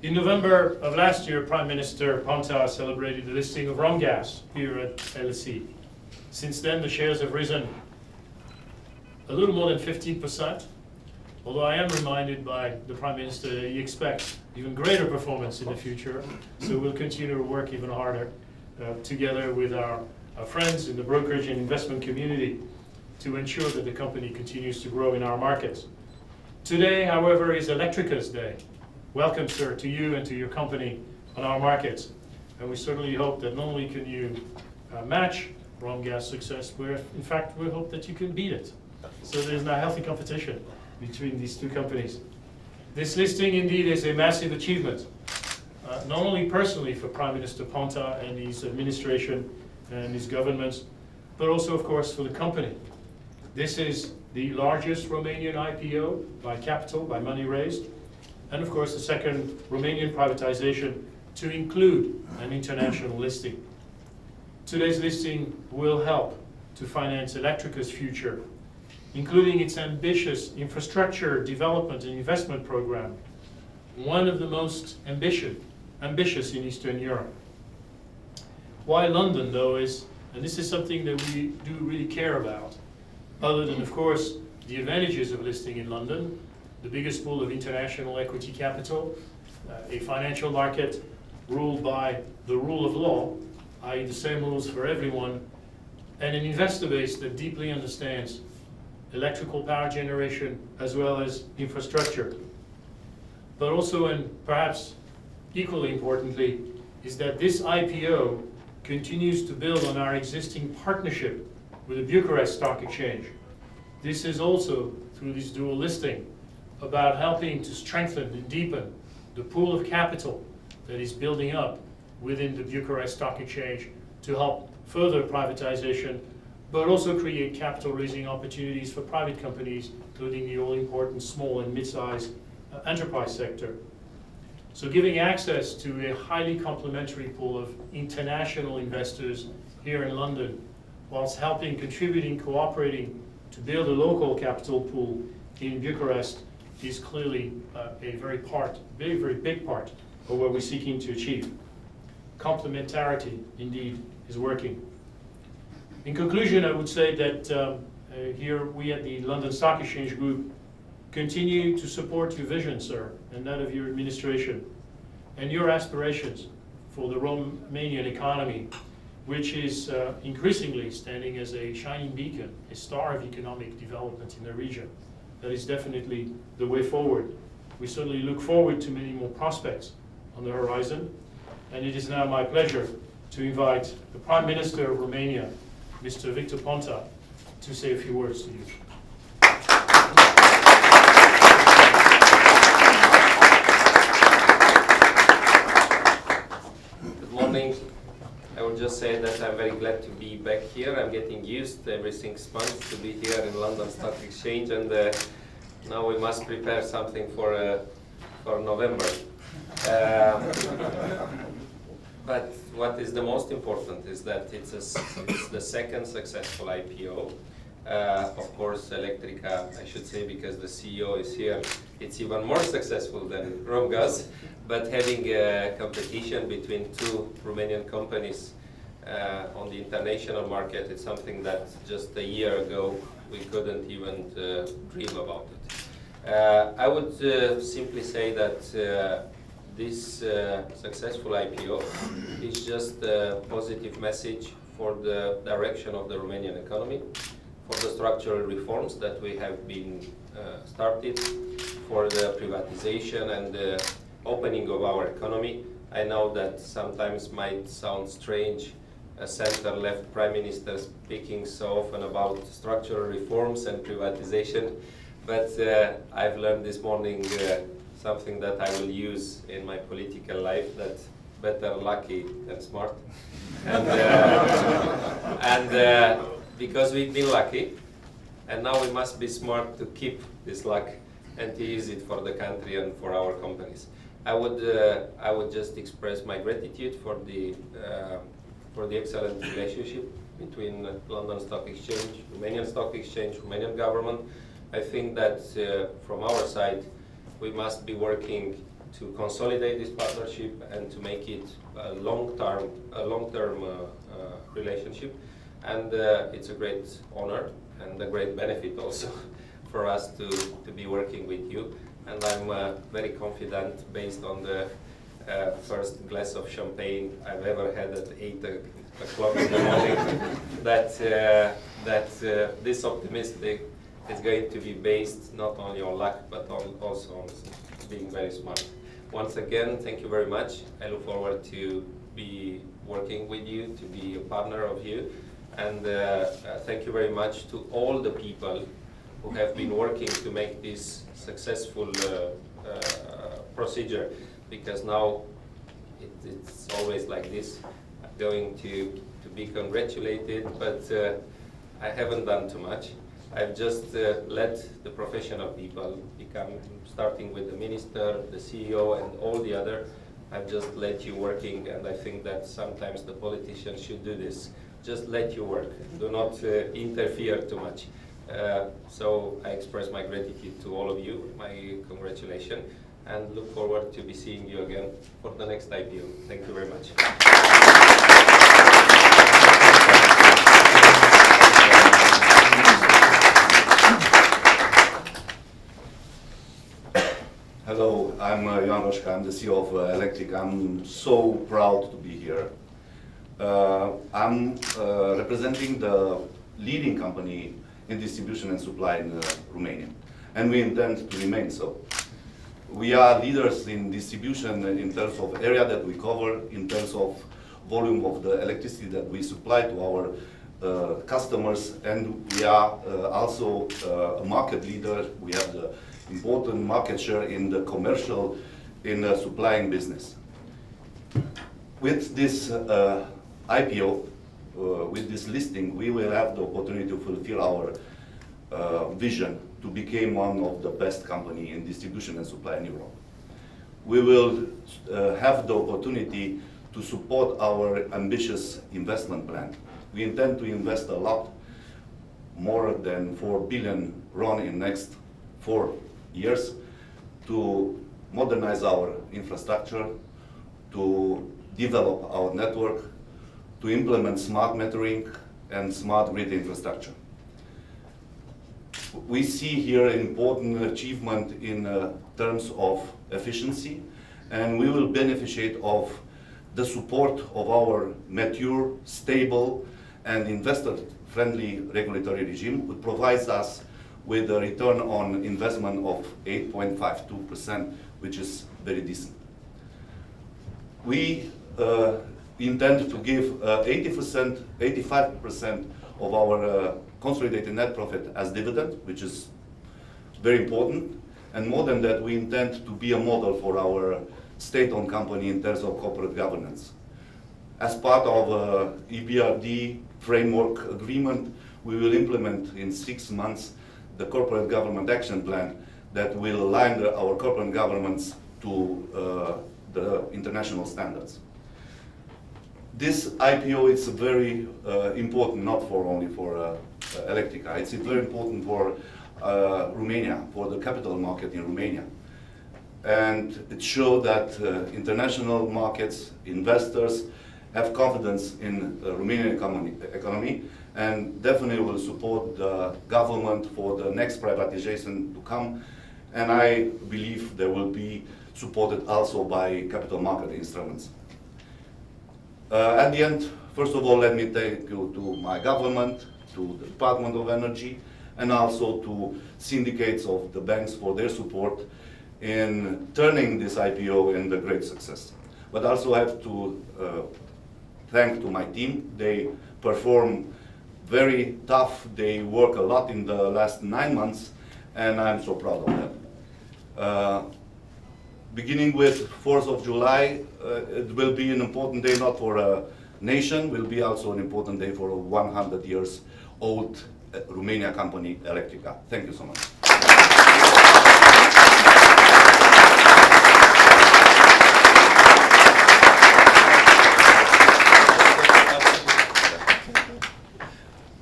In November of last year, Prime Minister Ponta celebrated the listing of Romgas here at LSE. Since then, the shares have risen a little more than 15%, although I am reminded by the Prime Minister that he expects even greater performance in the future, so we'll continue to work even harder together with our friends in the brokerage and investment community to ensure that the company continues to grow in our markets. Today, however, is Electrica's day. Welcome, sir, to you and to your company on our markets. And we certainly hope that not only can you match Romgas' success, but in fact, we hope that you can beat it. So there's now healthy competition between these two companies. This listing indeed is a massive achievement, not only personally for Prime Minister Ponta and his administration and his government, but also, of course, for the company. This is the largest Romanian IPO by capital, by money raised, and of course the second Romanian privatization to include an international listing. Today's listing will help to finance Electrica's future, including its ambitious infrastructure development and investment program, one of the most ambitious in Eastern Europe. Why London, though, is, and this is something that we do really care about, other than, of course, the advantages of listing in London, the biggest pool of international equity capital, a financial market ruled by the rule of law, i.e. the same rules for everyone, and an investor base that deeply understands electrical power generation as well as infrastructure. But also, and perhaps equally importantly, is that this IPO continues to build on our existing partnership with the Bucharest Stock Exchange. This is also, through this dual listing, about helping to strengthen and deepen the pool of capital that is building up within the Bucharest Stock Exchange to help further privatization, but also create capital raising opportunities for private companies, including the all-important small and mid-sized enterprise sector. So giving access to a highly complementary pool of international investors here in London, whilst helping, contributing, cooperating to build a local capital pool in Bucharest is clearly a very big part of what we're seeking to achieve. Complementarity, indeed, is working. In conclusion, I would say that here we at the London Stock Exchange Group continue to support your vision, sir, and that of your administration, and your aspirations for the Romanian economy, which is increasingly standing as a shining beacon, a star of economic development in the region. That is definitely the way forward. We certainly look forward to many more prospects on the horizon, and it is now my pleasure to invite the Prime Minister of Romania, Mr. Victor Ponta, to say a few words to you. Good morning. I will just say that I'm very glad to be back here. I'm getting used every 6 months to be here in London Stock Exchange, and now we must prepare something for November. But what is the most important is that it's the second successful IPO. Of course, Electrica, I should say, because the CEO is here, it's even more successful than Romgas. But having a competition between two Romanian companies on the international market, it's something that just a year ago we couldn't even dream about it. I would simply say that this successful IPO is just a positive message for the direction of the Romanian economy, for the structural reforms that we have been started, for the privatization and the opening of our economy. I know that sometimes might sound strange, a center-left prime minister speaking so often about structural reforms and privatization, but I've learned this morning something that I will use in my political life, that better lucky than smart. And because we've been lucky, and now we must be smart to keep this luck and to use it for the country and for our companies. I would just express my gratitude for the excellent relationship between London Stock Exchange, Romanian Stock Exchange, Romanian government. I think that from our side, we must be working to consolidate this partnership and to make it a long-term relationship. And it's a great honor and a great benefit also for us to be working with you. And I'm very confident, based on the first glass of champagne I've ever had at 8 o'clock in the morning, that this optimistic is going to be based not only on luck, but also on being very smart. Once again, thank you very much. I look forward to be working with you, to be a partner of you. And thank you very much to all the people who have been working to make this successful procedure, because now it's always like this. I'm going to be congratulated, but I haven't done too much. I've just let the professional people become, starting with the minister, the CEO, and all the other. I've just let you working, and I think that sometimes the politicians should do this. Just let you work. Do not interfere too much. So I express my gratitude to all of you, my congratulations, and look forward to be seeing you again for the next IPO. Thank you very much. Hello, I'm Ioan Roșca, I'm the CEO of Electrica. I'm so proud to be here. I'm representing the leading company in distribution and supply in Romania, and we intend to remain so. We are leaders in distribution in terms of area that we cover, in terms of volume of the electricity that we supply to our customers, and we are also a market leader. We have the important market share in the commercial, in the supplying business. With this IPO, with this listing, we will have the opportunity to fulfill our vision to become one of the best company in distribution and supply in Europe. We will have the opportunity to support our ambitious investment plan. We intend to invest a lot, more than 4 billion RON in next 4 years, to modernize our infrastructure, to develop our network, to implement smart metering and smart grid infrastructure. We see here an important achievement in terms of efficiency, and we will benefit of the support of our mature, stable, and investor-friendly regulatory regime, which provides us with a return on investment of 8.52%, which is very decent. We intend to give 85% of our consolidated net profit as dividend, which is very important. And more than that, we intend to be a model for our state-owned company in terms of corporate governance. As part of EBRD framework agreement, we will implement in 6 months the corporate government action plan that will align our corporate governments to the international standards. This IPO is very important, not only for Electrica. It's very important for Romania, for the capital market in Romania. And it shows that international markets, investors have confidence in the Romanian economy, and definitely will support the government for the next privatization to come. And I believe they will be supported also by capital market instruments. At the end, first of all, let me thank you to my government, to the Department of Energy, and also to syndicates of the banks for their support in turning this IPO into a great success. But also I have to thank to my team. They perform very tough. They work a lot in the last 9 months, and I'm so proud of them. Beginning with 4th of July, it will be an important day not for a nation, will be also an important day for a 100 years old Romania company, Electrica. Thank you so much.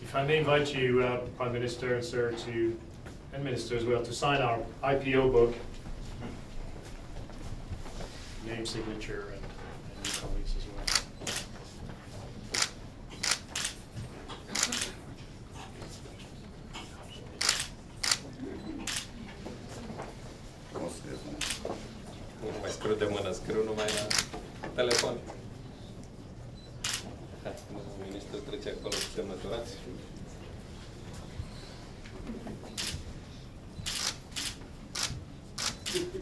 If I may invite you, Prime Minister and Sir, and Minister as well, to sign our IPO book. name, signature, and your colleagues as well. Nu mai scriu de mână, scriu numai la telefon. Hai, ministrul trece acolo cu semnăturați. Thank you.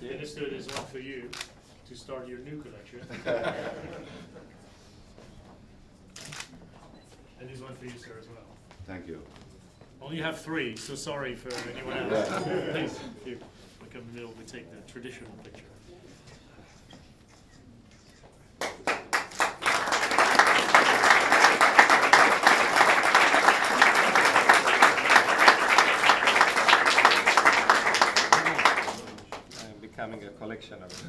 Minister, there's one for you to start your new collection. And there's one for you, sir, as well. Thank you. Only have 3, so sorry for anyone else. Please, if you look in the middle, we take the traditional picture. I'm becoming a collection of it.